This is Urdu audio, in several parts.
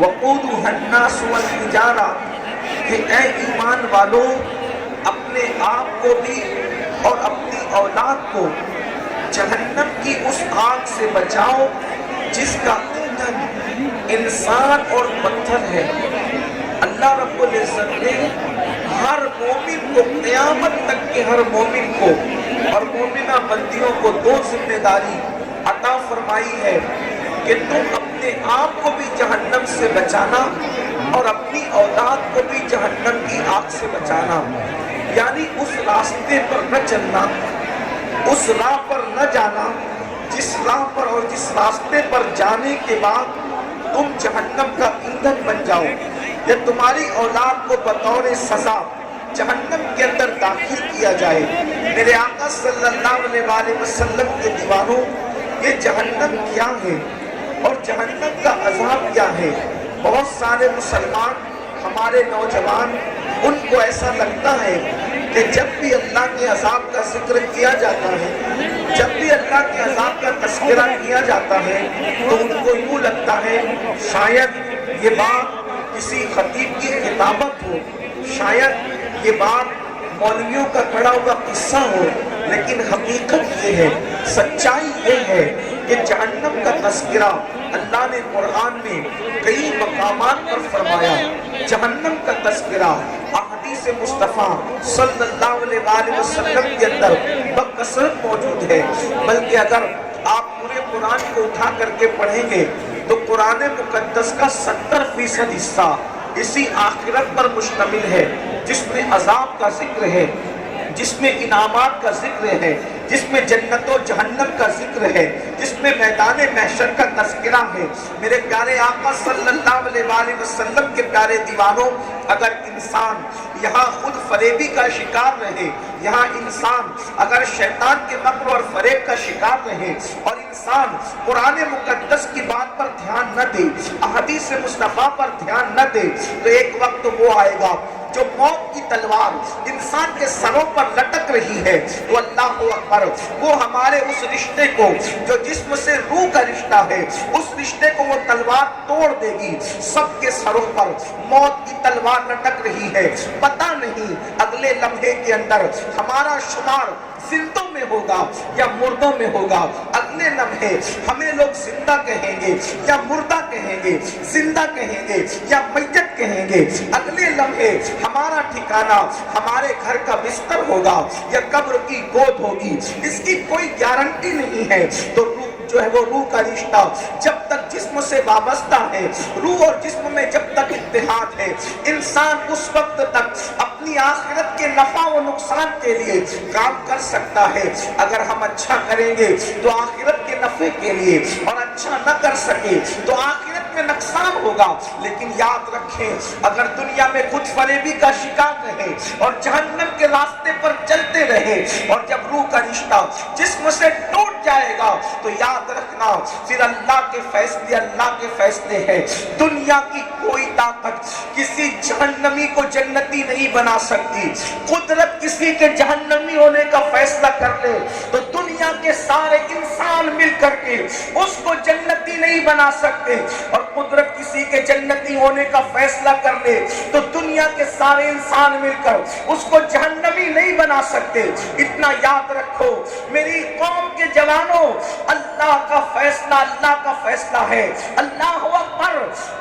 وقودها الناس والحجارہ کہ اے ایمان والو اپنے آپ کو بھی اور اپنی اولاد کو جہنم کی اس آگ سے بچاؤ جس کا ایندھن انسان اور پتھر ہے۔ اللہ رب العزت نے ہر مومن کو قیامت تک کے ہر مومن کو اور مومنہ بندیوں کو دو ذمہ داری عطا فرمائی ہے کہ تم اپنے آپ کو بھی جہنم سے بچانا اور اپنی اولاد کو بھی جہنم کی آگ سے بچانا، یعنی اس راستے پر نہ چلنا، اس راہ پر نہ جانا جس راہ پر اور جس راستے پر جانے کے بعد تم جہنم کا ایندھن بن جاؤ یا تمہاری اولاد کو بطور سزا جہنم کے اندر داخل کیا جائے۔ میرے آقا صلی اللہ علیہ وآلہ وسلم کے دیوانوں، یہ جہنم کیا ہے اور جہنم کا عذاب کیا ہے؟ بہت سارے مسلمان ہمارے نوجوان ان کو ایسا لگتا ہے کہ جب بھی اللہ کے عذاب کا ذکر کیا جاتا ہے، جب بھی اللہ کے عذاب کا تذکرہ کیا جاتا ہے تو ان کو یوں لگتا ہے شاید یہ بات کسی خطیب کی خطابت ہو، شاید یہ بات مولویوں کا کھڑا ہوا قصہ ہو، لیکن حقیقت یہ ہے، سچائی یہ ہے کہ جہنم کا تذکرہ اللہ نے قرآن میں کئی مقامات پر فرمایا۔ جہنم کا تذکرہ احادیث مصطفیٰ صلی اللہ علیہ وآلہ وسلم کے اندر بکثرت موجود ہے، بلکہ اگر آپ پورے قرآن کو اٹھا کر کے پڑھیں گے تو قرآن مقدس کا 70% حصہ اسی آخرت پر مشتمل ہے، جس میں عذاب کا ذکر ہے، جس میں انعامات کا ذکر ہے، جس میں جنت و جہنم کا ذکر ہے، جس میں میدان محشر کا تذکرہ ہے۔ میرے پیارے آقا صلی اللہ علیہ وآلہ وسلم کے پیارے دیوانوں، اگر انسان یہاں خود فریبی کا شکار رہے، یہاں انسان اگر شیطان کے مکر اور فریب کا شکار رہے اور انسان قرآن مقدس کی بات پر دھیان نہ دے، احادیث مصطفیٰ پر دھیان نہ دے، تو ایک وقت وہ آئے گا جو موت کی تلوار انسان کے سروں پر لٹک رہی ہے، تو اللہ اکبر، وہ ہمارے اس رشتے کو جو جسم سے روح کا رشتہ ہے، اس رشتے کو وہ تلوار توڑ دے گی۔ سب کے سروں پر موت کی تلوار لٹک رہی ہے، پتہ نہیں اگلے لمحے کے اندر ہمارا شمار زندوں میں ہوگا یا مردوں میں ہوگا۔ اگلے لمحے ہمیں لوگ زندہ کہیں گے یا مردہ کہیں گے، زندہ کہیں گے یا میت کہیں گے۔ اگلے لمحے ہمارا ٹھکانہ ہمارے گھر کا بستر ہوگا یا قبر کی گود ہوگی، اس کی کوئی گارنٹی نہیں ہے۔ تو روح جو ہے وہ روح کا رشتہ جب تک جسم سے وابستہ ہے، روح اور جسم میں جب تک اتحاد ہے، انسان اس وقت تک اپنی آخرت کے نفع و نقصان کے لیے کام کر سکتا ہے۔ اگر ہم اچھا کریں گے تو آخرت کے نفع کے لیے، اور اچھا نہ کر سکے تو آخرت میں نقصان ہوگا۔ لیکن یاد رکھیں، اگر دنیا میں خود فریبی کا شکار رہے اور جہنم کے راستے پر چلتے رہے، اور جب روح کا رشتہ جسم سے ٹوٹ جائے گا تو یاد رکھنا پھر اللہ کے فیصلے ہیں۔ دنیا کی کوئی طاقت کسی جہنمی کو جنتی نہیں بنا سکتی۔ قدرت کسی کے جہنمی ہونے کا فیصلہ کر لے تو دنیا کے سارے انسان مل کر کے اس کو جنتی نہیں بنا سکتے، اور قدرت کسی کے جنتی ہونے کا فیصلہ کر لے تو دنیا کے سارے انسان مل کر اس کو جہنمی نہیں بنا سکتے۔ اتنا یاد رکھو میری قوم کے جوانوں، اللہ کا فیصلہ ہے۔ اللہ اکبر،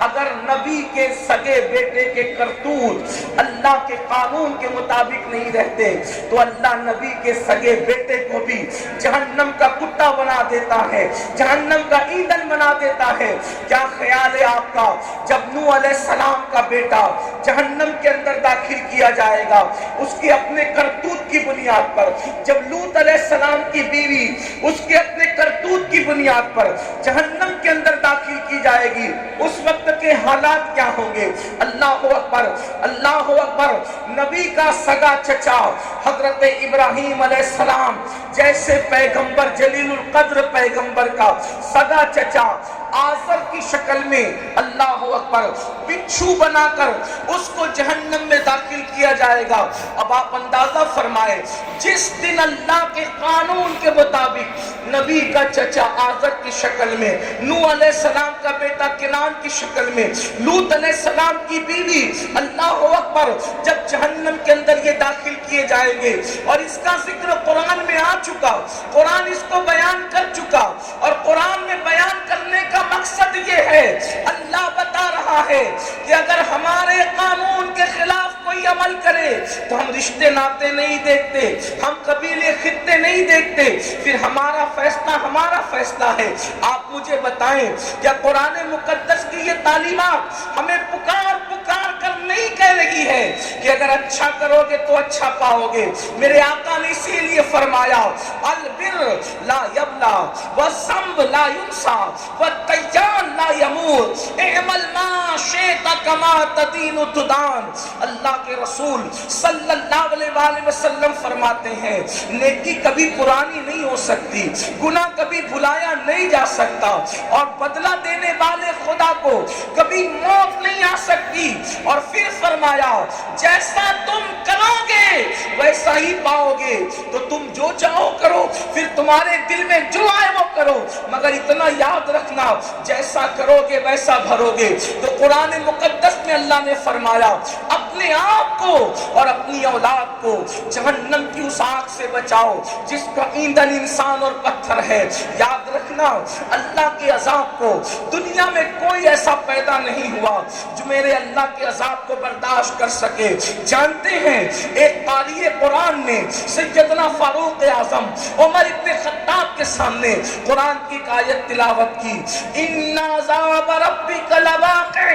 اگر نبی کے سگے بیٹے کے کرتوت اللہ کے قانون کے مطابق نہیں رہتے تو اللہ نبی کے سگے بیٹے کو بھی جہنم کا کتا بنا دیتا ہے، جہنم کا ایندھن بنا دیتا ہے۔ کیا خیال ہے آپ کا، جب نوح علیہ السلام کا بیٹا جہنم کے اندر داخل کیا جائے گا اس کے اپنے کرتوت کی بنیاد پر، جب لوط علیہ السلام کی بیوی اس کے اپنے کرتوت کی بنیاد پر جہنم کے اندر داخل کی جائے گی، اس وقت کے حالات کیا ہوں گے؟ اللہ اکبر، اللہ اکبر۔ نبی کا سگا چچا حضرت ابراہیم علیہ السلام جیسے پیغمبر، جلیل القدر پیغمبر کا سگا چچا آزر کی شکل میں اللہ اکبر بچھو بنا کر اس کو جہنم میں داخل کیا جائے گا۔ اب آپ اندازہ فرمائے جس دن اللہ کے قانون کے مطابق نبی کا چچا آزر کی شکل میں، نوح علیہ السلام کا بیٹا کنان کی شکل میں، لوط علیہ السلام کی بیوی، اللہ اکبر، جب جہنم کے اندر یہ داخل کیے جائیں گے، اور اس کا ذکر قرآن میں آ چکا، قرآن اس کو بیان کر چکا، اور قرآن میں بیان کرنے کا مقصد یہ ہے، اللہ بتا رہا ہے کہ اگر ہمارے قانون کے خلاف کوئی عمل کرے تو ہم رشتے ناتے نہیں دیکھتے، ہم قبیلے خطے نہیں دیکھتے، پھر ہمارا فیصلہ ہے۔ آپ مجھے بتائیں کیا قرآن مقدس کی یہ تعلیمات ہمیں پکار کر نہیں کہہ رہی ہے کہ اگر اچھا کرو گے تو اچھا پاؤ گے؟ میرے آقا نے اسی لیے فرمایا البر لا یبلا والذنب لا ینسا والدیان لا یموت اعمل ما شئت کما تدین تدان۔ اللہ کے رسول صلی اللہ علیہ وآلہ وسلم فرماتے ہیں نیکی کبھی پرانی نہیں ہو سکتی، گناہ کبھی بھلایا نہیں جا سکتا، اور بدلہ دینے والے خدا کو کبھی موت نہیں آ سکتی۔ اور پھر فرمایا جیسا تم کرو گے ویسا ہی پاؤ گے، تو تم جو چاہو کرو، پھر تمہارے دل میں جو آئے وہ کرو، مگر اتنا یاد رکھنا جیسا کرو گے ویسا بھرو گے۔ تو قرآن مقدس میں اللہ نے فرمایا اپنے آپ کو اور اپنی اولاد کو جہنم کی اس آگ سے بچاؤ جس کا ایندھن انسان اور پتھر ہے۔ یاد رکھنا اللہ کے عذاب کو دنیا میں کوئی ایسا پیدا نہیں ہوا جو میرے اللہ کے عذاب کو برداشت کر سکے۔ جانتے ہیں ایک قاری قرآن نے سیدنا فاروق اعظم عمر ابن خطاب کے سامنے قرآن کی ایک آیت تلاوت کی، ان عذاب ربک لواقع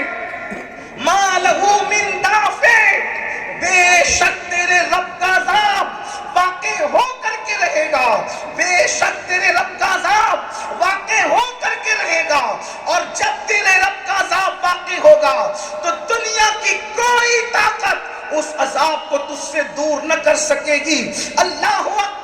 ما لہو من دافع، بے شک تیرے رب کا عذاب واقع ہو کر کے رہے گا، بے شک تیرے رب کا عذاب واقع ہو کر کے رہے گا، اور جب تیرے رب کا عذاب واقع ہوگا تو دنیا کی کوئی طاقت اس عذاب کو تجھ سے دور نہ کر سکے گی۔ اللہ اکبر!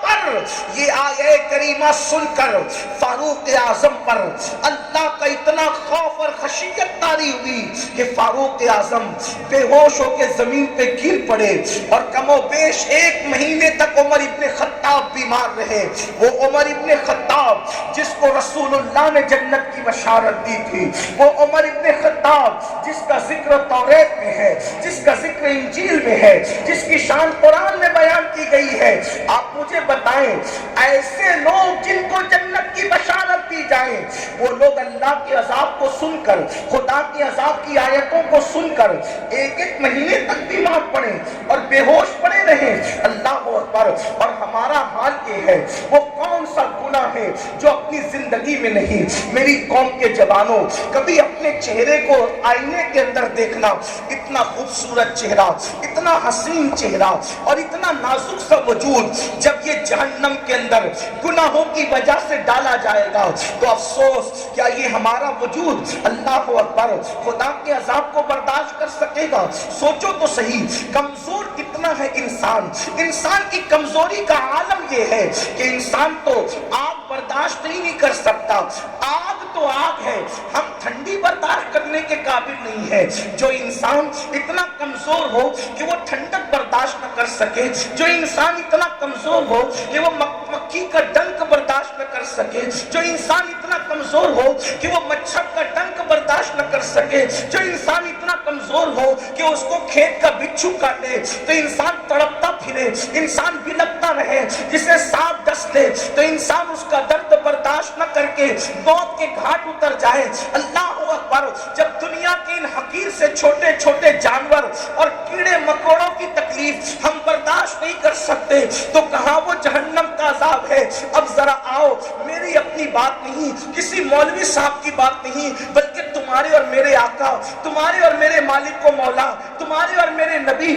یہ آیہ کریمہ سن کر فاروق اعظم پر اللہ کا اتنا خوف اور خشیت طاری ہوئی کہ فاروق اعظم بے ہوش ہو کے زمین پہ گر پڑے، اور کم و بیش 1 مہینے تک عمر ابن خطاب بیمار رہے۔ وہ عمر ابن خطاب جس کو رسول اللہ نے جنت کی بشارت دی تھی، وہ عمر ابن خطاب جس کا ذکر توریت میں ہے، جس کا ذکر انجیل میں ہے، جس کی شان قرآن میں بیان کی گئی ہے، آپ مجھے بتائیں ایسے لوگ جن کو جنت کی بشارت دی جائے، وہ لوگ اللہ کے عذاب کو سن کر، خدا کے عذاب کی آیتوں کو سن کر 1 مہینے تک بیمار پڑے اور بے ہوش پڑے رہے۔ اللہ اکبر! اور ہمارا حال یہ ہے، وہ کون سا گناہ ہے جو اپنی زندگی میں نہیں؟ میری قوم کے جوانوں، کبھی اپنے چہرے کو آئینے کے اندر دیکھنا، اتنا خوبصورت چہرہ، اتنا حسین چہرہ اور اتنا نازک سا وجود جب یہ جہنم کے اندر گناہوں کی وجہ سے ڈالا جائے گا تو افسوس، کیا یہ ہمارا وجود اللہ اکبر خدا کے عذاب کو برداشت کر سکے گا؟ سوچو تو صحیح، کمزور کتنا ہے انسان کی کمزوری کا عالم یہ ہے کہ انسان تو آگ برداشت نہیں کر سکتا۔ آگ تو آگ ہے، ہم ٹھنڈی برداشت کرنے کے قابل نہیں ہے۔ جو انسان اتنا کمزور ہو کہ وہ ٹھنڈک برداشت نہ کر سکے، جو انسان اتنا کمزور ہو کہ وہ مکھی کا ڈنک برداشت نہ کر سکے، جو انسان اتنا کمزور ہو کہ وہ مچھر کا ڈنک برداشت نہ کر سکے، جو انسان اتنا کمزور ہو کہ اس کو کھیت کا بچھو کاٹے تو انسان تڑپتا پھرے، انسان بلکتا رہے، جسے سانپ ڈس لے تو انسان اس کا درد برداشت نہ کر کے موت کے گھاٹ اتر جائے۔ اللہ اکبر! جب دنیا کے ان حقیر سے چھوٹے چھوٹے جانور اور کیڑے مکوڑوں کی تکلیف ہم برداشت نہیں کر سکتے تو کہاں وہ جہنم کا عذاب ہے؟ اب ذرا آؤ، میری اپنی بات نہیں، کسی مولوی صاحب کی بات نہیں، بلکہ تمہارے اور میرے آقا، تمہارے اور میرے مالک و مولا، تمہارے اور میرے نبی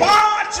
5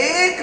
1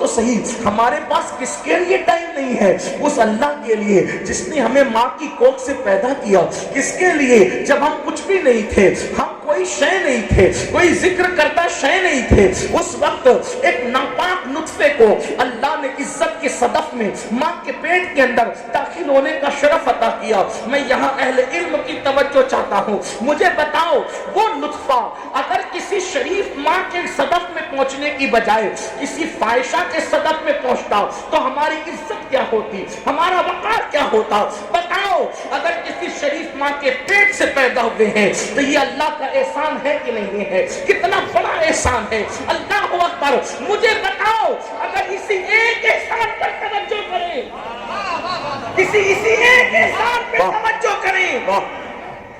تو صحیح, ہمارے پاس کس کے لیے ٹائم نہیں ہے؟ اس اللہ کے لیے جس نے ہمیں ماں کی کوکھ سے پیدا کیا. کس کے لیے؟ جب ہم کچھ بھی نہیں تھے, ہم کوئی شے نہیں تھے, کوئی ذکر کرتا شے نہیں تھے, اس وقت ایک ناپاک نطفے کو اللہ نے عزت کے صدف میں ماں کے پیٹ کے اندر داخل ہونے کا شرف عطا کیا. میں یہاں اہل علم کی توجہ چاہتا ہوں, مجھے بتاؤ وہ نطفہ اگر کسی شریف ماں کے صدف میں پہنچنے کی بجائے کسی فاحشہ کے صدف میں پہنچتا تو ہماری عزت کیا ہوتی, ہمارا وقار کیا ہوتا؟ بتاؤ, اگر کسی شریف ماں کے پیٹ سے پیدا ہوئے ہیں تو یہ اللہ کا احسان ہے کہ نہیں ہے؟ کتنا بڑا احسان ہے. اللہ اکبر. مجھے بتاؤ, اگر اسی ایک احسان پر توجہ کریں, اسی ایک احسان پہ توجہ کریں,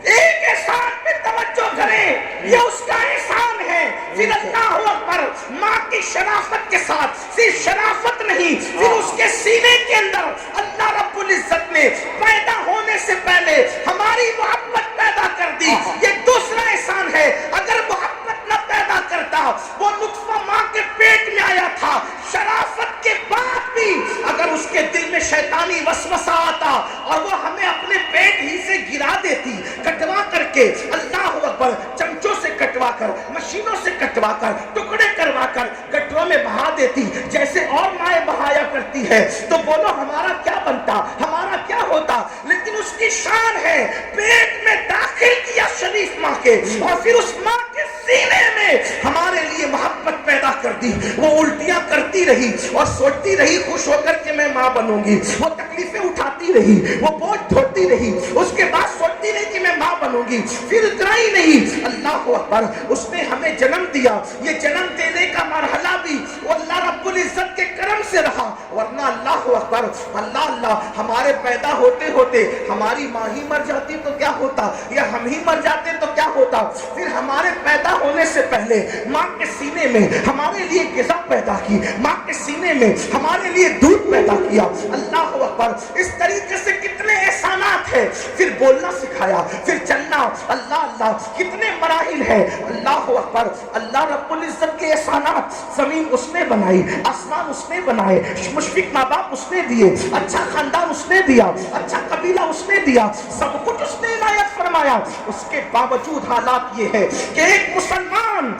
ایک احسان پہ توجہ کریں, یہ اس کا احسان ہے. پھر اللہ اکبر, ماں کی شرافت کے ساتھ, صرف شرافت نہیں, پھر اس کے سینے کے اندر اللہ رب العزت نے پیدا ہونے سے پہلے ہماری محبت پیدا کر دی. یہ دوسرا احسان ہے. اگر محبت نہ پیدا کرتا, وہ نطفہ ماں کے پیٹ میں آیا تھا, شرافت کے بعد بھی اگر اس کے دل میں شیطانی وسوسہ آتا اور وہ ہمیں اپنے پیٹ ہی سے گرا دیتی, کٹوا کر کے, اللہ اکبر, چمچوں سے کٹوا کر, مشینوں سے کٹوا کر, ٹکڑے کروا کر گٹروں میں بہا دیتی جیسے اور مائیں بہایا کرتی ہے, تو بولو ہمارا کیا بنتا, ہمارا کیا ہوتا؟ لیکن اس کی شان ہے, پیٹ میں داخل کیا شریف ماں کے, اور پھر اس ماں کے سینے میں ہمارے لیے محبت پیدا کر دی. وہ الٹیاں کرتی رہی اور سوچتی رہی خوش ہو کر کہ میں ماں بنوں گی, وہ تکلیفیں اٹھاتی رہی, وہ بوجھ ڈھوتی رہی, اس کے بعد سوچتی رہی کہ میں ماں بنوں گی. پھر اتنا ہی نہیں, اللہ اکبر, اس نے ہمیں جنم دیا. یہ جنم دینے کا مرحلہ بھی وہ اللہ رب العزت کے کرم سے رہا, ورنہ اللہ اکبر, اللہ ہمارے پیدا ہوتے ہوتے ہماری ماں ہی مر جاتی تو کیا ہوتا, یا ہم ہی مر جاتے تو کیا ہوتا. پھر ہمارے پیدا ہونے سے پہلے ماں کے سینے میں ہمارے لیے غذا پیدا کی, ماں کے سینے میں ہمارے لیے دودھ پیدا کیا. اللہ اکبر. اس طریقے سے کتنے احسانات ہیں. پھر بولنا سکھایا, پھر چلنا, اللہ, کتنے مراحل ہیں. اللہ اکبر. اللہ رب العزت کے احسانات, زمین اس نے بنائی, آسمان اس نے بنائے, مشفق ماں باپ اس نے دیے, اچھا خاندان اس نے دیا, اچھا قبیلہ اس نے دیا, سب کچھ اس نے عنایت فرمایا. اس کے باوجود حالات یہ ہے کہ ایک مسلمان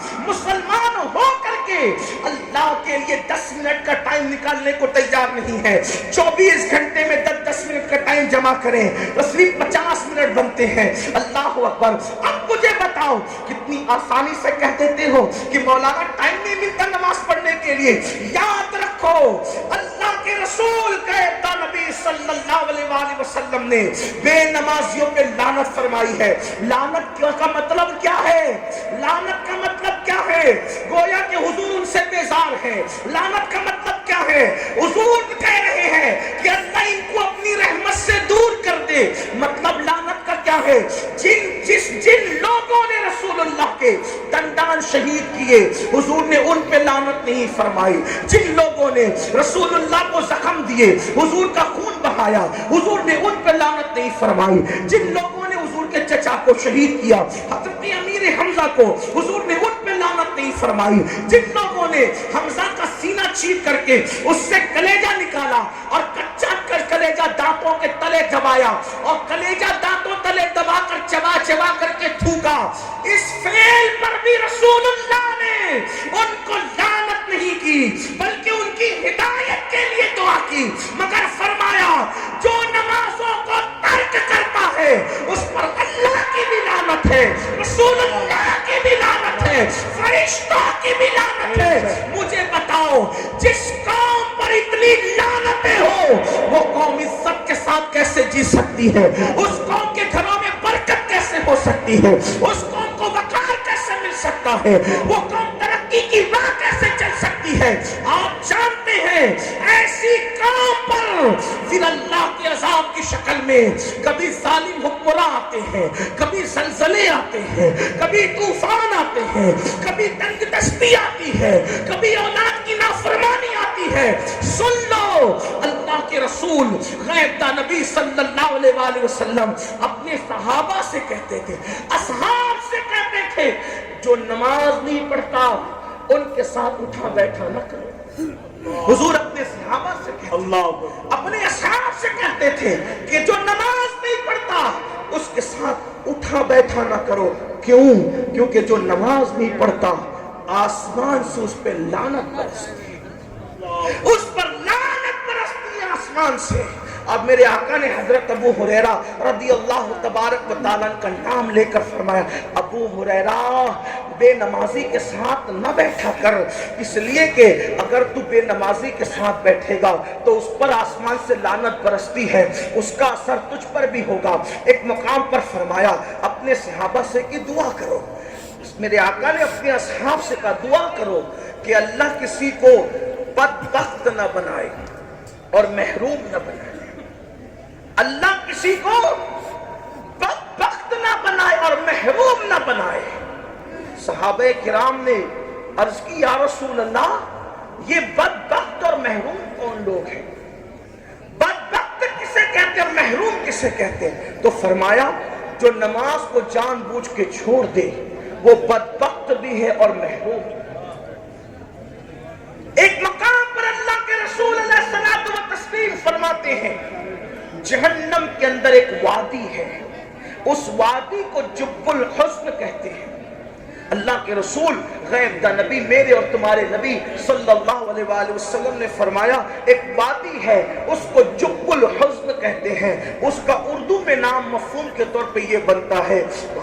ہو کر کے اللہ کے لیے 10 منٹ کا ٹائم نکالنے کو تیار نہیں ہے. 24 گھنٹے میں 10 منٹ کا ٹائم جمع کریں تو صرف 50 منٹ بنتے ہیں. اللہ اکبر. اب مجھے بتاؤ, کتنی آسانی سے کہہ دیتے ہو کہ مولانا ٹائم نہیں ملتا نماز پڑھنے کے لیے. یاد رکھو, اللہ کے رسول کہتا نبی صلی اللہ علیہ وسلم نے بے نمازیوں پہ لعنت فرمائی ہے. لعنت کا مطلب کیا ہے؟ لعنت کا مطلب کیا ہے؟ گویا کہ حضور ان سے بیزار ہے. لعنت کا مطلب کیا ہے؟ حضور کہہ رہے ہیں کہ اللہ ان کو اپنی رحمت سے دور کر دے. مطلب لعنت کا کیا ہے؟ جن لوگوں نے رسول اللہ کے دندان شہید کیے, حضور نے ان پہ لعنت نہیں فرمائی. جن لوگوں نے رسول اللہ کو زخم دیے, حضور کا خون بہایا, حضور نے ان پہ لعنت نہیں فرمائی. جن لوگوں نے حضور کے چچا کو شہید کیا, حضرت امیر حمزہ کو, حضور نے ان پہ لعنت نہیں فرمائی. جن لوگوں نے حمزہ کا سینہ چیر کر کے اس سے کلیجہ نکالا اور کچا کر کلیجہ دانتوں کے تلے دبایا اور کلیجہ دانتوں تلے دبا کر چبا کر کے تھوکا, اس فعل پر بھی رسول اللہ نے ان کو لعنت نہیں کی بلکہ ان کی ہدایت کے لیے دعا کی. مگر فرمایا جو نمازوں کو ترک کرتا ہے اس پر اللہ کی بھی لعنت ہے, رسول اللہ کی بھی لعنت ہے, فرشتوں کی بھی لعنت ہے. مجھے بتاؤ, جس قوم پر اتنی لعنتیں ہو وہ قوم عزت کے ساتھ کیسے جی سکتی ہے؟ اس قوم کے گھروں میں برکت کیسے ہو سکتی ہے؟ اس قوم کو وقار کیسے مل سکتا ہے؟ وہ قوم ترقی کی راہ کیسے چل سکتی ہے؟ آپ جانتے ہیں ایسی قوم پر پھر اللہ کے عذاب کی شکل میں کبھی ظالم حکمراں آتے ہیں, کبھی زلزلے آتے ہیں, کبھی طوفان آتے ہیں, کبھی تنگ دستی آتی ہے, کبھی اولاد کی نافرمانی آتی ہے. سن لو, اللہ کے رسول غیب دان نبی صلی اللہ علیہ وسلم اپنے صحابہ سے کہتے تھے, اصحاب سے کہتے تھے, جو نماز نہیں پڑھتا ان کے ساتھ اٹھا بیٹھا نہ کرو۔ حضور اپنے صحابہ سے کہتے تھے، اپنے اصحاب سے کہتے تھے کہ جو نماز نہیں پڑھتا اس کے ساتھ اٹھا بیٹھا نہ کرو۔ کیوں؟ کیونکہ جو نماز نہیں پڑھتا آسمان سے اس پہ لعنت برستی ہے، اس پر لعنت برستی ہے آسمان سے۔ اب میرے آقا نے حضرت ابو ہریرہ رضی اللہ تبارک و تعالیٰ کا نام لے کر فرمایا، ابو ہریرہ بے نمازی کے ساتھ نہ بیٹھا کر، اس لیے کہ اگر تو بے نمازی کے ساتھ بیٹھے گا تو اس پر آسمان سے لعنت برستی ہے، اس کا اثر تجھ پر بھی ہوگا۔ ایک مقام پر فرمایا اپنے صحابہ سے کہ دعا کرو۔ میرے آقا نے اپنے اصحاب سے کہا دعا کرو کہ اللہ کسی کو بدبخت نہ بنائے اور محروم نہ بنائے، اللہ کسی کو بدبخت نہ بنائے اور محروم نہ بنائے۔ صحابہ کرام نے عرض کی یا رسول اللہ یہ بدبخت اور محروم کون لوگ ہیں؟ بدبخت کسے کہتے ہیں، محروم کسے کہتے ہیں؟ تو فرمایا جو نماز کو جان بوجھ کے چھوڑ دے وہ بدبخت بھی ہے اور محروم۔ ایک مقام پر اللہ کے رسول علیہ الصلوۃ والتسلیم فرماتے ہیں جہنم کے اندر ایک وادی ہے، اس وادی کو جب الحزن کہتے ہیں۔ اللہ کے رسول غیب دا نبی میرے اور تمہارے نبی صلی اللہ علیہ وآلہ وسلم نے فرمایا ایک وادی ہے اس کو جب الحزن کہتے ہیں، اس کا اردو میں نام مفہوم کے طور پہ یہ بنتا ہے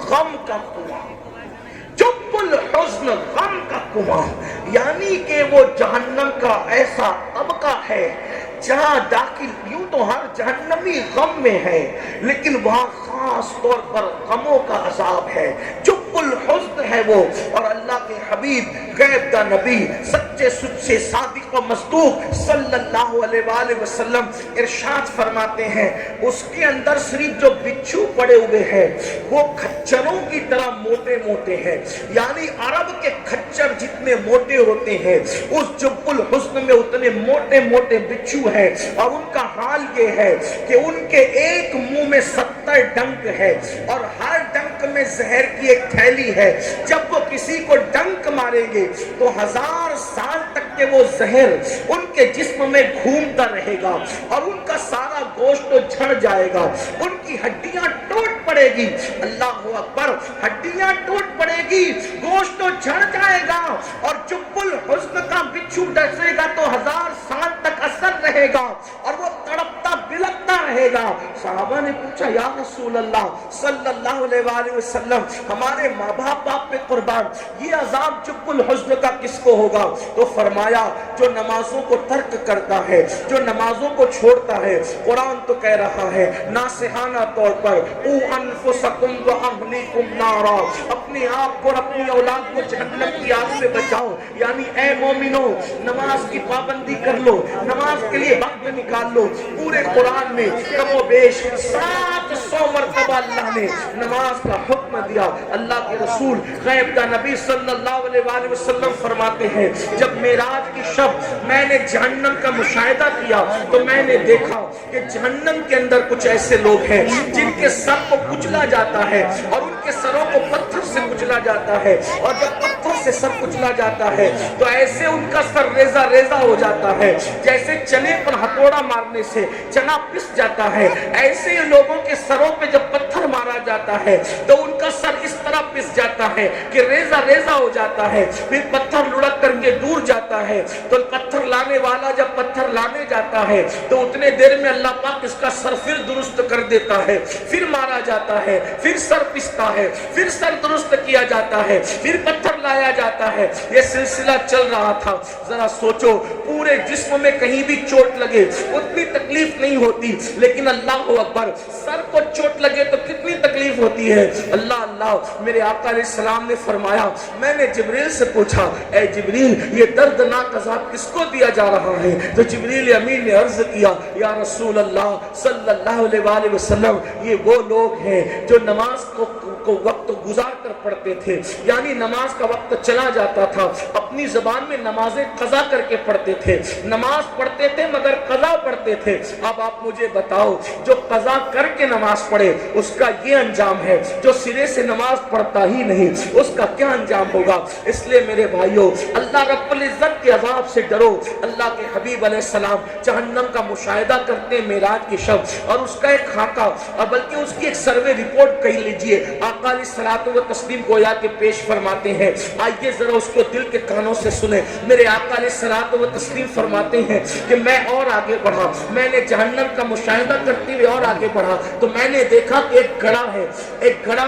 غم کا کنواں۔ جب الحزن غم کا کنواں، یعنی کہ وہ جہنم کا ایسا طبقہ ہے جہاں داخل یوں تو ہر جہنمی غم میں ہے لیکن وہاں خاص طور پر غموں کا عذاب ہے، جب الحزن ہے وہ۔ اور اللہ کے حبیب غیب دا نبی سچے سچے صادق و مصدوق صلی اللہ علیہ وآلہ وسلم ارشاد فرماتے ہیں اس کے اندر صرف جو بچھو پڑے ہوئے ہیں وہ کھچروں کی طرح موٹے موٹے ہیں، یعنی عرب کے کھچر جتنے موٹے ہوتے ہیں اس جب الحزن میں اتنے موٹے موٹے بچھو ہے۔ اور ان کا حال یہ ہے کہ ان کے ایک منہ میں 70 ڈنک ہے اور ہر ڈنک میں زہر کی ایک تھیلی ہے، جب وہ کسی کو ڈنک ماریں گے تو 1000 سال تک کہ وہ زہر ان کے جسم میں گھومتا رہے گا اور ان کا سارا گوشت تو جھڑ جائے گا، ان کی ہڈیاں ٹوٹ پڑے گی، اللہ اکبر، ہڈیاں ٹوٹ پڑے گی، گوشت تو جھڑ جائے گا اور جب الحزن کا بچھو ڈسے گا تو 1000 سال تک اثر رہے گا اور وہ تڑپتا بلکتا رہے گا۔ صحابہ نے پوچھا یا رسول اللہ صلی اللہ علیہ وآلہ وسلم ہمارے ماں باپ پہ قربان یہ عذاب جب الحزن کا کس کو ہوگا؟ تو فرمایا جو نمازوں کو ترک کرتا ہے، جو نمازوں کو چھوڑتا ہے۔ قرآن تو کہہ رہا ہے ناصحانہ طور پر او انفسکم و اہلیکم نارا، اپنے آپ کو اور اپنی اولاد کو جہنم کی آگ سے بچاؤ، یعنی اے مومنو نماز کی پابندی کر لو، نماز کے لیے وقت نکال لو۔ پورے قرآن میں کم و بیش 700 مرتبہ اللہ نے نماز کا حکم دیا۔ اللہ کے رسول غیب دا نبی صلی اللہ علیہ وآلہ وسلم فرماتے ہیں جب معراج کی شب میں نے جہنم کا مشاہدہ کیا تو میں نے دیکھا کہ جہنم کے اندر کچھ ایسے لوگ ہیں جن کے سر کو کچلا جاتا ہے اور ان کے سروں کو پتھر سے کچلا جاتا ہے، اور جب پتھر سے سر کچلا جاتا ہے تو ایسے ان کا سر ریزہ ریزہ ہو جاتا ہے جیسے چنے پر ہتھوڑا مارنے سے چنا پس جاتا ہے۔ ایسے ہی لوگوں کے سروں پہ جب پتھر مارا جاتا ہے تو ان کا سر اس طرح پس جاتا ہے کہ ریزہ ریزہ ہو جاتا ہے، پھر پتھر لڑک کر کے دور جاتا ہے تو پتھر لانے والا جب پتھر لانے جاتا ہے تو اتنے دیر میں اللہ پاک اس کا سر پھر درست کر دیتا ہے، پھر مارا جاتا ہے، پھر سر پستا ہے، پھر سر درست کیا جاتا ہے، پھر پتھر لایا جاتا ہے۔ یہ سلسلہ چل رہا تھا۔ ذرا سوچو پورے جسم میں کہیں بھی چوٹ لگے اتنی تکلیف نہیں ہوتی، لیکن اللہ اکبر سر کو چوٹ لگے تو کتنی تکلیف ہوتی ہے۔ اللہ اللہ، میرے آقا علیہ السلام نے فرمایا میں نے جبریل سے پوچھا اے جبریل یہ دردناک عذاب کس کو دیا جا رہا ہے؟ تو جبریل امین نے عرض کیا یا رسول اللہ صلی اللہ علیہ وآلہ وسلم یہ وہ لوگ ہیں جو نماز کو کو وقت گزار کر پڑھتے تھے، یعنی نماز کا وقت چلا جاتا تھا، اپنی زبان میں نمازیں قضا کر کے پڑھتے تھے، نماز پڑھتے تھے مگر قضا پڑھتے تھے۔ اب آپ مجھے بتاؤ، جو قضا کر کے نماز پڑھے اس کا یہ انجام ہے، جو سرے سے نماز پڑھتا ہی نہیں اس کا کیا انجام ہوگا؟ اس لیے میرے بھائیوں، اللہ رب العزت کے عذاب سے ڈرو۔ اللہ کے حبیب علیہ السلام جہنم کا مشاہدہ کرتے ہیں معراج کی شب، اور اس کا ایک خاکہ اور بلکہ اس کی ایک سروے رپورٹ کہہ لیجئے آقا علیہ الصلوۃ والتسلیم گویا کے پیش فرماتے ہیں۔ آئیے ذرا اس کو دل کے کانوں سے سنیں۔ میرے آقا علیہ الصلوۃ والتسلیم فرماتے ہیں کہ میں اور آگے بڑھا، میں نے جہنم کا مشاہدہ کرتے ہوئے اور آگے بڑھا تو میں نے دیکھا کہ ایک گڑھا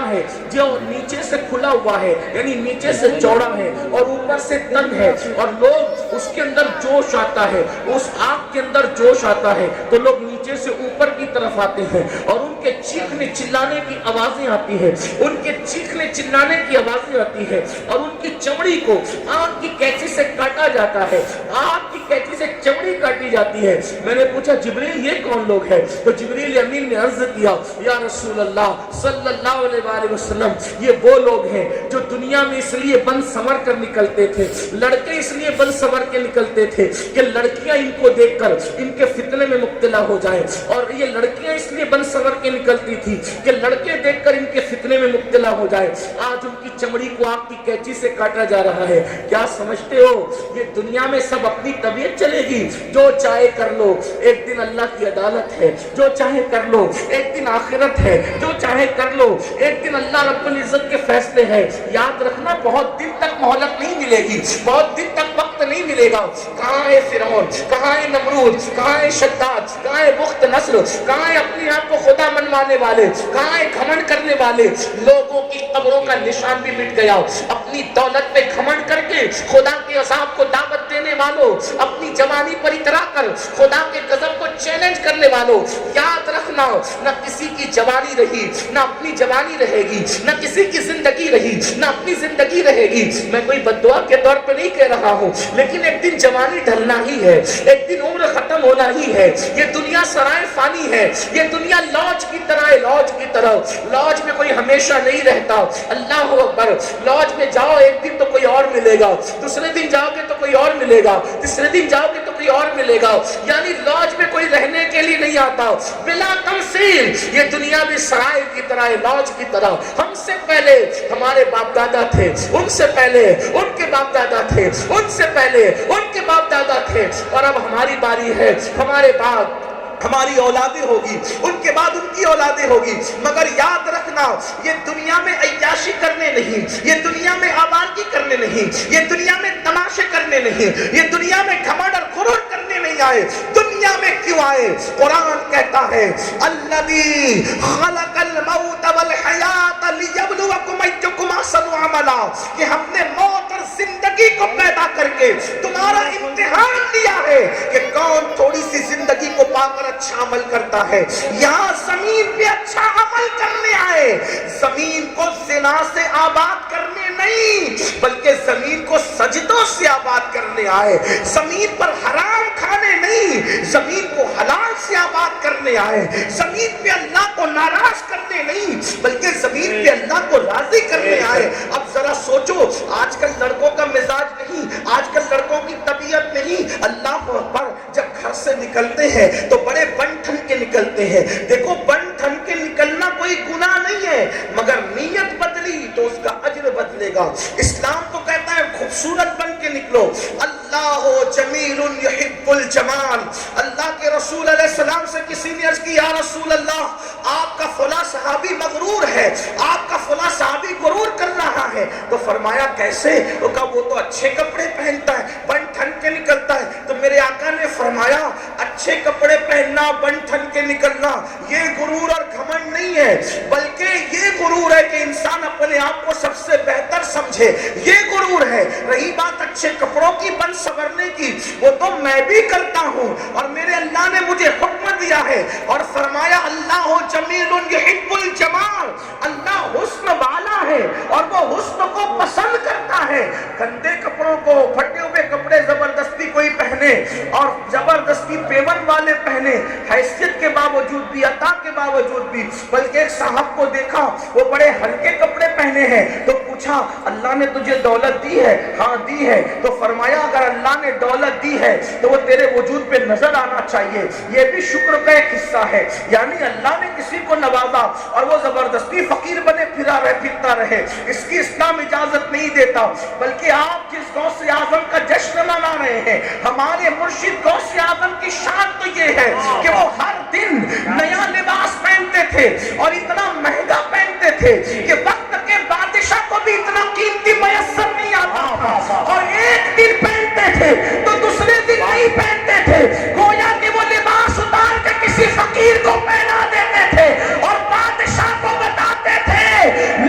ہے جو نیچے سے کھلا ہوا ہے، یعنی نیچے سے چوڑا ہے اور اوپر سے تنگ ہے، اور لوگ اس کے اندر جوش آتا ہے، اس آگ کے اندر جوش آتا ہے تو لوگ نیچے سے اوپر کی طرف آتے ہیں اور ان کے چیخنے چلانے کی آوازیں آتی ہیں، ان کے چیخنے چلانے کی آوازیں آتی ہیں، اور ان کی چمڑی کو آگ کی کینچی سے کاٹا جاتا ہے، آگ کی کینچی سے چمڑی کاٹی جاتی ہے۔ میں نے پوچھا جبریل یہ کون لوگ ہیں؟ تو جبریل امین نے عرض کیا یا رسول اللہ صلی اللہ علیہ وآلہ وسلم، یہ وہ لوگ ہیں جو دنیا میں اس لیے بن سنور کر نکلتے تھے، لڑکے اس لیے بن سنور کے نکلتے تھے کہ لڑکیاں ان کو دیکھ کر ان کے فتنے میں مبتلا ہو جائیں، اور یہ لڑکیاں اس لیے بن سنور کے نکلتی تھی کہ لڑکے دیکھ کر ان کے فتنے میں مبتلا ہو جائے۔ آج ان کی چمڑی کو آگ کی کینچی سے کاٹا جا رہا ہے۔ کیا سمجھتے ہو یہ دنیا میں سب اپنی طبیعت چلے گی؟ جو چاہے کر لو، ایک دن اللہ کی عدالت ہے، جو چاہے کر لو، ایک دن آخرت ہے، جو چاہے کر لو، ایک دن اللہ رب العزت کے فیصلے ہیں۔ یاد رکھنا بہت دن تک مہلت نہیں ملے گی، بہت دن تک وقت نہیں ملے گا۔ کہاں ہے فرعون، کہاں ہے نمرود، کہاں ہے شداد، کہاں ہے بخت نصر، کہاں ہے اپنے آپ کو خدا منوانے والے، کہاں ہے گھمنڈ کرنے والے؟ لوگوں کی قبروں کا نشان بھی مٹ گیا۔ اپنی دولت پہ گھمنڈ کر کے خدا کے عذاب کو دعوت دینے والوں، اپنی جوانی پر اترا کر خدا کے غضب کو چیلنج کرنے والوں، یاد رکھنا نہ کسی کی جوانی رہی، نہ اپنی جوانی رہے گی، نہ کسی کی زندگی رہی، نہ اپنی زندگی رہے گی۔ میں کوئی بددعا کے طور پہ نہیں کہہ رہا ہوں، لیکن ایک دن جوانی ڈھلنا ہی ہے، ایک دن عمر ختم ہونا ہی ہے۔ یہ دنیا سرائے فانی ہے، یہ دنیا لاج کی طرح ہے، لاج کی طرح۔ لاج میں کوئی ہمیشہ نہیں رہتا۔ اللہ اکبر، لاج میں جاؤ ایک دن تو کوئی اور ملے گا، دوسرے دن جاؤ گے تو کوئی اور ملے گا، تیسرے دن جاؤ گے تو کوئی اور ملے گا، یعنی لاج میں کوئی رہنے کے لیے نہیں آتا۔ بلا تمثیل یہ دنیا بھی سرائے کی طرح ہے، لاج کی طرح۔ ہم سے پہلے ہمارے باپ دادا تھے، ان سے پہلے ان کے باپ دادا تھے، ان سے پہلے ان کے باپ دادا تھے، اور اب ہماری باری ہے، ہمارے بعد ہماری اولادیں ہوگی، ان کے بعد ان کی اولادیں ہوگی۔ مگر یاد رکھنا یہ دنیا میں عیاشی کرنے نہیں، یہ دنیا میں آبادی کرنے نہیں، یہ دنیا میں تماشے کرنے نہیں، یہ دنیا میں گھمنڈ اور غرور کرنے نہیں آئے۔ دنیا میں کیوں آئے؟ قرآن کہتا ہے الذی خلق الموت والحیات لیبلوکم ایکم احسن عملا، کہ ہم نے موت اور زندگی کو پیدا کر کے تمہارا امتحان لیا ہے کہ کون تھوڑی سی زندگی کو پا کر اچھا عمل کرتا ہے۔ یہاں زمین پہ اچھا عمل کرنے آئے، زمین کو زنا سے آباد کرنے نہیں، بلکہ زمین کو سجدوں سے آباد کرنے آئے۔ زمین پر حرام کھانے نہیں، زمین کو حلال سے آباد کرنے آئے۔ زمین پہ اللہ کو ناراض کرنے نہیں، بلکہ زمین پہ اللہ کو راضی کرنے آئے۔ اب ذرا سوچو، آج کل لڑکوں کا مزاج نہیں، آج کل لڑکوں کی طبیعت نہیں۔ اللہ اکبر، جب گھر سے نکلتے ہیں تو بڑے بن ٹھن کے نکلتے ہیں۔ دیکھو بن ٹھن کے نکلنا کوئی گناہ نہیں ہے، مگر نیت بدلی تو اس کا اجر بدلے گا۔ اسلام تو کہتا ہے خوبصورت بن کے نکلو۔ اللہ جمیل یحب الجمال۔ اللہ کے رسول علیہ السلام سے کسی نے عرض کی یا رسول اللہ آپ کا فلاں صحابی مغرور ہے، آپ کا فلاں صحابی غرور کر رہا ہے، تو فرمایا کیسے؟ وہ کہا وہ تو اچھے کپڑے پہنتا ہے، بن ٹھن کے نکلتا ہے۔ تو میرے آقا نے فرمایا اچھے کپڑے پہننا، بن ٹھن کے نکلنا یہ غرور اور گھمنڈ نہیں ہے، بلکہ یہ غرور ہے کہ انسان اپنے آپ کو سب سے بہتر سمجھے، یہ غرور ہے۔ رہی بات اچھے کپڑوں کی، بن سنورنے کی، وہ تو میں بھی کرتا ہوں، اور میرے اللہ نے مجھے حکم دیا ہے اور فرمایا اللہ جمیل یحب الجمال، اللہ حسن والا ہے اور وہ حسن کو پسند کرتا ہے۔ گندے کپڑوں کو، پھٹے ہوئے کپڑے زبردستی کوئی پہنے اور زبردستی پیون والے والے پہنے، حیثیت کے باوجود بھی، عطا کے باوجود بھی. بلکہ ایک صاحب کو دیکھا وہ بڑے ہلکے کپڑے پہنے ہیں تو پوچھا اللہ نے تجھے دولت دی ہے؟ ہاں دی ہے. تو فرمایا اگر اللہ نے دولت دی ہے تو وہ تیرے وجود پہ نظر آنا چاہیے، یہ بھی شکر کا ایک حصہ ہے. یعنی اللہ نے کسی کو نوازا اور وہ زبردستی فقیر بنے پھرتا رہے، اس کی اسلام اجازت نہیں دیتا. بلکہ آپ جس غوث اعظم کا جشن منا رہے ہیں، ہمارے مرشد غوث اعظم کی شان تو یہ ہے کہ وہ ہر دن نیا لباس پہنتے تھے اور اتنا مہنگا پہنتے تھے کہ وقت کے بادشاہ کو بھی اتنا قیمتی میسر نہیں آتا تھا. اور ایک دن پہنتے تھے تو دوسرے دن نہیں پہنتے تھے، گویا کہ وہ لباس اتار کے کسی فقیر کو پہنا دیتے تھے اور بادشاہ کو بتاتے تھے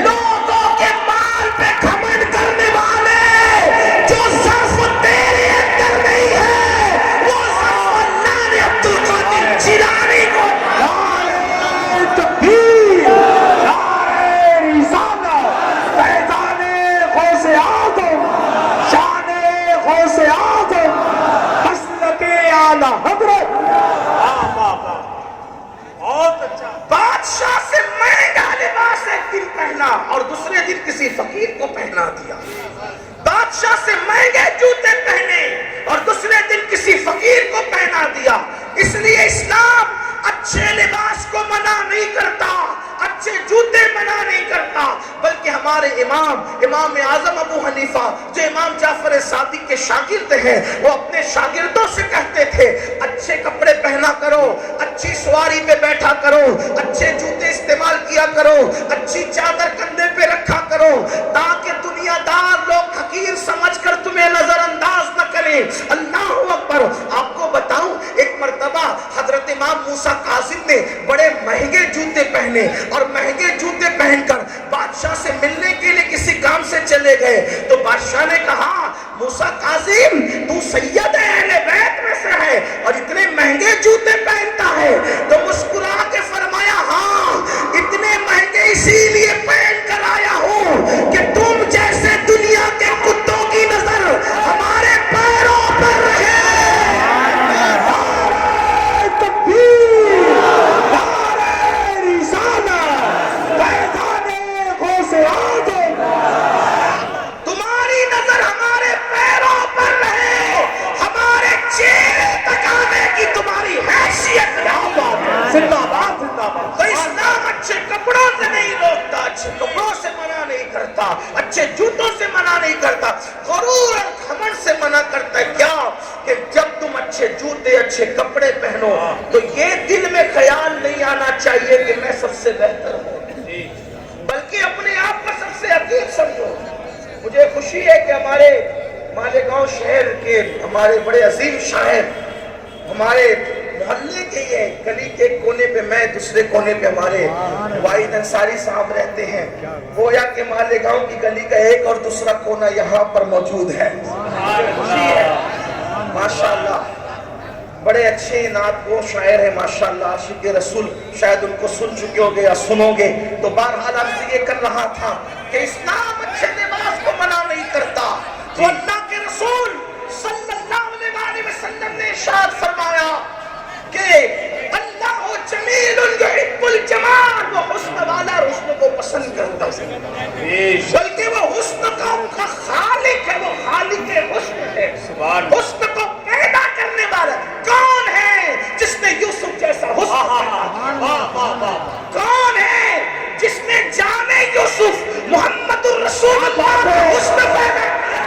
لوگوں کے مال پہ گھمنڈ کرنے والے جو ظرف تیرے اندر نہیں ہے وہ ظرف اللہ نے عبد القادر جیلانی کو. تکبیر، نعرہ رسالت، فیضان غوث اعظم، شان غوث اعظم، مسلک اعلی حضرت. بہت اچھا. بادشاہ سے مہنگا لباس ایک دن پہنا اور دوسرے دن کسی فقیر کو پہنا دیا. بادشاہ سے مہنگے جوتے پہنے اور دوسرے دن کسی فقیر کو پہنا دیا. اس لیے اسلام اچھے لباس کو منع نہیں کرتا، اچھے جوتے منع نہیں کرتا، بلکہ ہمارے امام اعظم ابو حنیفہ جو امام جعفر صادق کے شاگرد ہیں، وہ اپنے شاگردوں سے کہتے تھے اچھے کپڑے پہنا کرو، اچھی سواری پہ بیٹھا کرو، اچھے جوتے استعمال کیا کرو، اچھی چادر کندھے پہ رکھا کرو تاکہ دنیا دار لوگ حقیر سمجھ کر تمہیں نظر انداز نہ کریں. اللہ اکبر. آپ کو بتاؤں ایک مرتبہ حضرت امام موسیٰ کاظم نے بڑے مہنگے جوتے پہنے اور مہنگے جوتے پہن کر بادشاہ سے ملنے کے لیے کسی کام سے چلے گئے تو بادشاہ نے کہا موسیٰ کاظم تو سید اہل بیت میں سے ہے اور اتنے مہنگے جوتے پہنتا ہے. تو مسکرا کے فرمایا ہاں اتنے مہنگے اسی لیے پہن کر آیا ہوں کہ تم جیسے دنیا کے کتوں کی نظر ہمارے پیروں پر رہے. تمہاری نظر ہمارے پیروں پر رہے، ہمارے چہرے تک آنے کی تمہاری حیثیت. تو اسلام اچھے کپڑوں سے نہیں روکتا، اچھے کپڑوں سے منع نہیں کرتا، اچھے جوتوں سے منع نہیں کرتا، غرور اور گھمنڈ سے منع کرتا ہے. کیا کہ جب تم اچھے جوتے اچھے کپڑے پہنو تو یہ دل میں خیال نہیں آنا چاہیے کہ میں سب سے بہتر ہوں، بلکہ اپنے آپ کو سب سے عظیم سمجھو. مجھے خوشی ہے کہ ہمارے مالیگاؤں شہر کے ہمارے بڑے عظیم شاعر ہمارے محلے کے یہ گلی کے کونے پہ، میں دوسرے کونے پہ ہمارے واحد انصاری صاحب رہتے ہیں. گویا کہ مالیگاؤں کی گلی کا ایک اور دوسرا کونا یہاں پر موجود ہے. خوشی ہے ماشاءاللہ. بڑے اچھے نعت گو شاعر ہیں ماشاءاللہ، عاشق رسول. شاید ان کو سن چکے ہو گے یا سنو گے. تو بہرحال عرض یہ کر رہا تھا کہ اسلام اچھے لباس کو منع نہیں کرتا. تو اللہ کے رسول صلی اللہ علیہ وسلم نے ارشاد فرمایا کہ اللہ جمیل یحب الجمال، وہ حسن والا حسن کو پسند کرتا ہے، بلکہ وہ حسن کا خالق ہے، وہ خالق حسن ہے. حسن کو پیدا کرنے والا کون ہے جس نے یوسف جیسا حسن پیدا؟ کون ہے جس نے جانے یوسف محمد الرسول اللہ کا حسن پیدا کیا؟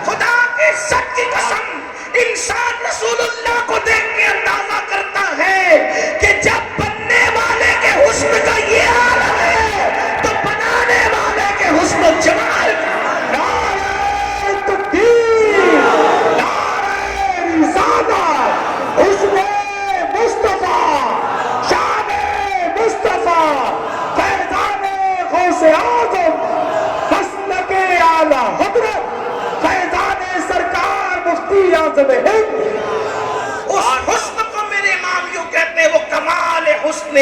خدا کی عزت کی قسم انسان رسول اللہ کو دیکھ کے اندازہ کرتا ہے کہ جب بننے والے کے حسن کا یہ عالم ہے تو بنانے والے کے حسن و جمال کا. نعرہ تکبیر، نعرہ رسالت، حسن مصطفیٰ، شان مصطفیٰ، فیضان غوث اعظم، مسلک اعلی حضرت، فیضان سرکار مفتی اعظم ہند. اس حسن کو میرے امام یوں کہتے ہیں وہ کمال حسن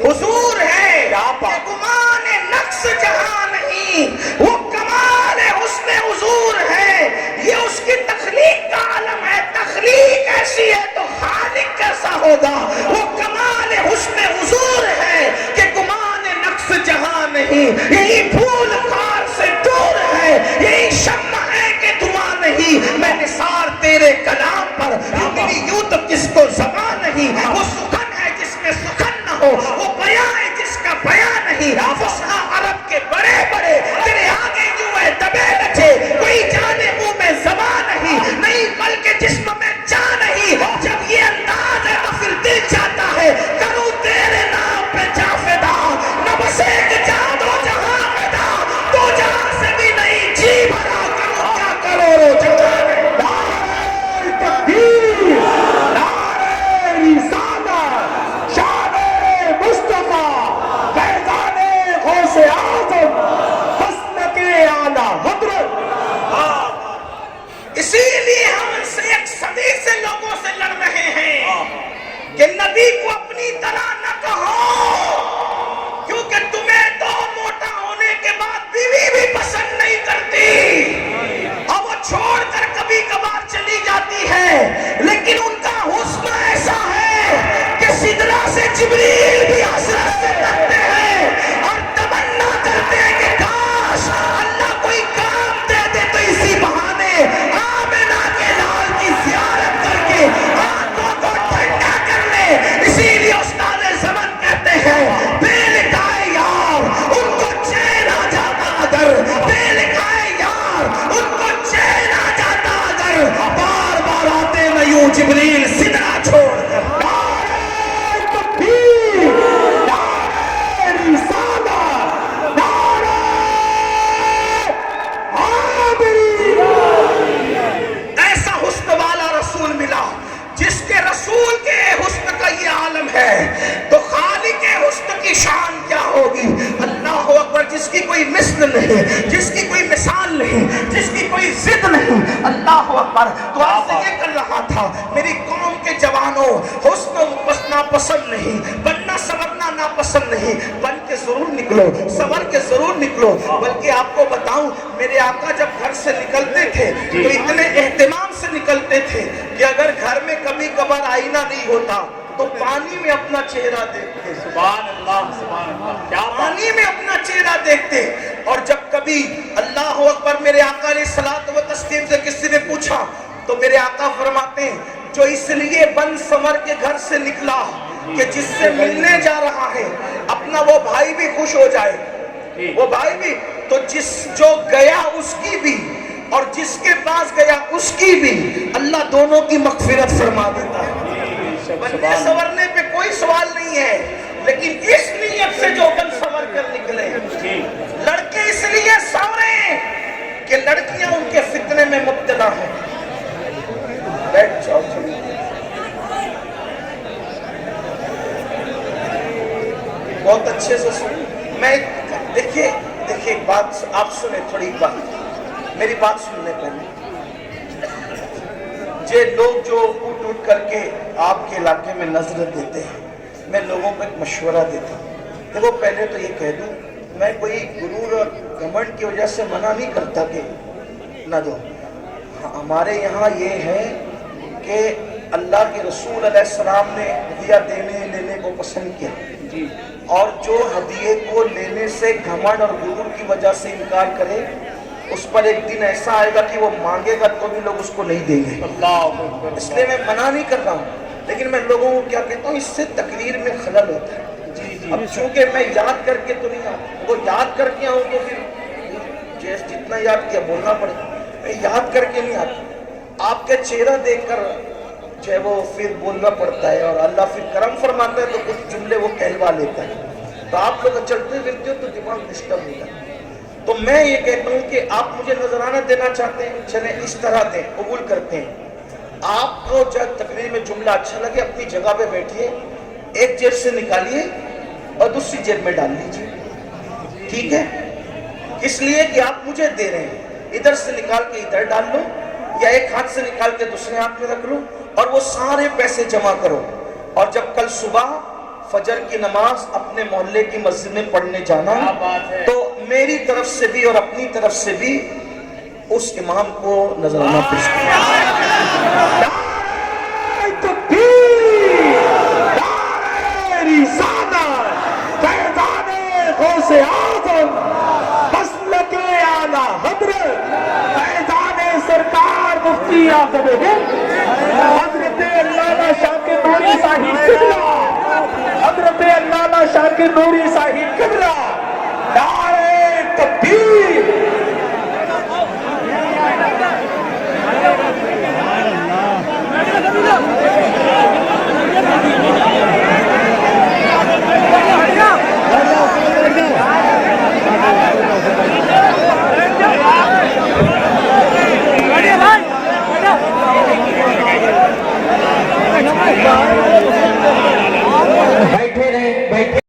حضور ہے کہ گمان نقص جہاں نہیں، وہ کمال حسن حضور ہے. یہ اس کی تخلیق کا عالم ہے. تخلیق ایسی ہے تو خالق کیسا کلام پر، اتنی یوں تو کس کو زبان نہیں، وہ سخن ہے جس میں سخن نہ ہو، وہ بیاں ہے جس کا بیاں نہیں، فصحا عرب کے بڑے بڑے تیرے آگے یوں ہے دبے رچے، کوئی جانے منہ میں زبان نہیں بلکہ جسم میں جان نہیں، جب یہ انداز ہے تو پھر دل چاہتا ہے کروں تیرے نام پہ جا فدا، نہ بس ایک جان دو جہاں فدا، دو جہاں سے بھی نہیں جی بھرا کروں کیا کروڑوں جہاں میں۔ نعرہ تکبیر، نعرہ رسالت، شان مصطفیٰ، فیضان غوث اعظم، مسلک اعلیٰ حضرت۔ اسی لیے ہم ان سے ایک صدی سے لوگوں سے لڑ رہے ہیں کہ نبی کو اپنی طرح نہ کہو، کیونکہ تمہیں دو موٹا ہونے کے بعد بیوی بھی پسند نہیں کرتی، اور وہ چھوڑ کر کبھی کبھار چلی جاتی ہے، لیکن ان کا حسن ایسا ہے کہ سدرہ سے جبریل بھی حسرت سے لگتے ہیں اور تمنا کرتے ہیں کہ کاش اللہ کوئی کام دے دے تو اسی بہانے آمنہ کے لال کی زیارت کر کے آنکھوں کو ٹھنڈا کر لے۔ اسی لیے استاد زمن کہتے ہیں بے لکھائے یار ان کو چین آ جاتا اگر، بے لکھائے یار ان کو چین آ جاتا اگر، بار بار آتے نہ یوں جبریل سدرہ چھوڑ کر۔ نعرہ تکبیر، نعرہ رسالت، نعرہ حیدری۔ ایسا حسن والا رسول ملا جس کے رسول کے حسن کا یہ عالم ہے، تو خالق حسن کی شان کیا ہوگی؟ اللہ اکبر، جس کی کوئی مثل نہیں، جس کی کوئی مثال نہیں، جس کی کوئی ضد نہیں، اللہ اکبر۔ تو آپ سے یہ کر رہا تھا میری قوم کے جوانوں، حسن ناپسند نہیں، بننا سورنا ناپسند نہیں، بن کے ضرور نکلو، سور کے ضرور نکلو۔ بلکہ آپ کو بتاؤں میرے آقا جب گھر سے نکلتے تھے تو اتنے اہتمام سے نکلتے تھے کہ اگر گھر میں کبھی کبھار آئینہ نہیں ہوتا تو پانی میں اپنا چہرہ دیکھتے، سبحان اللہ، سبحان اللہ، کیا پانی میں اپنا چہرہ دیکھتے۔ اور جب کبھی اللہ اکبر میرے آقا علیہ الصلوۃ والتسلیم سے کسی نے پوچھا تو میرے آقا فرماتے ہیں جو اس لیے بن سمر کے گھر سے نکلا کہ جس سے ملنے جا رہا ہے اپنا وہ بھائی بھی خوش ہو جائے، وہ بھائی بھی، تو جس جو گیا اس کی بھی اور جس کے پاس گیا اس کی بھی اللہ دونوں کی مغفرت فرما دیتا ہے۔ بننے سورنے پہ کوئی سوال نہیں ہے، لیکن اس نیت سے جو بن سور کر نکلے، لڑکے اس لیے سوریں کہ لڑکیاں ان کے فتنے میں مبتلا ہیں۔ بیٹھ جاؤ، بہت اچھے سے سن، میں دیکھیے ایک بات آپ سنیں، تھوڑی بات میری بات سننے پہلے۔ یہ لوگ جو اٹھ کر کے آپ کے علاقے میں نظر دیتے ہیں، میں لوگوں کو ایک مشورہ دیتا ہوں۔ دیکھو پہلے تو یہ کہہ دوں میں کوئی غرور اور گھمنڈ کی وجہ سے منع نہیں کرتا کہ نہ دو، ہمارے یہاں یہ ہے کہ اللہ کے رسول علیہ السلام نے ہدیہ دینے لینے کو پسند کیا، اور جو ہدیے کو لینے سے گھمنڈ اور غرور کی وجہ سے انکار کرے اس پر ایک دن ایسا آئے گا کہ وہ مانگے گا تو بھی لوگ اس کو نہیں دیں گے۔ اس لیے میں منع نہیں کر رہا ہوں، لیکن میں لوگوں کو کیا کہتا ہوں، اس سے تقریر میں خلل ہوتا ہے۔ اب چونکہ میں یاد کر کے تو نہیں آتا، وہ یاد کر کے آؤں تو پھر جتنا یاد کیا بولنا پڑے، میں یاد کر کے نہیں آتا، آپ کے چہرہ دیکھ کر جو ہے وہ پھر بولنا پڑتا ہے، اور اللہ پھر کرم فرماتا ہے تو کچھ جملے وہ کہلوا لیتا ہے، تو آپ لوگ چلتے پھرتے ہو تو دماغ ڈسٹرب ہوتا ہے۔ تو میں یہ کہتا ہوں کہ آپ مجھے نذرانہ دینا چاہتے ہیں، چلیں اس طرح دیں، قبول کرتے ہیں۔ آپ کو جب تقریر میں جملہ اچھا لگے اپنی جگہ پہ بیٹھیے، ایک جیب سے نکالیے اور دوسری جیب میں ڈال لیجیے، ٹھیک ہے؟ اس لیے کہ آپ مجھے دے رہے ہیں، ادھر سے نکال کے ادھر ڈال لو یا ایک ہاتھ سے نکال کے دوسرے ہاتھ میں رکھ لو، اور وہ سارے پیسے جمع کرو، اور جب کل صبح فجر کی نماز اپنے محلے کی مسجد میں پڑھنے جانا تو میری طرف سے بھی اور اپنی طرف سے بھی اس امام کو نذرانہ پیش کرنا۔ نعرہ تکبیر، نعرہ رسالت، فیضان غوث اعظم، مسلک اعلیٰ حضرت، فیضان سرکار مفتی اعظم ہند نوری صاحب قبلہ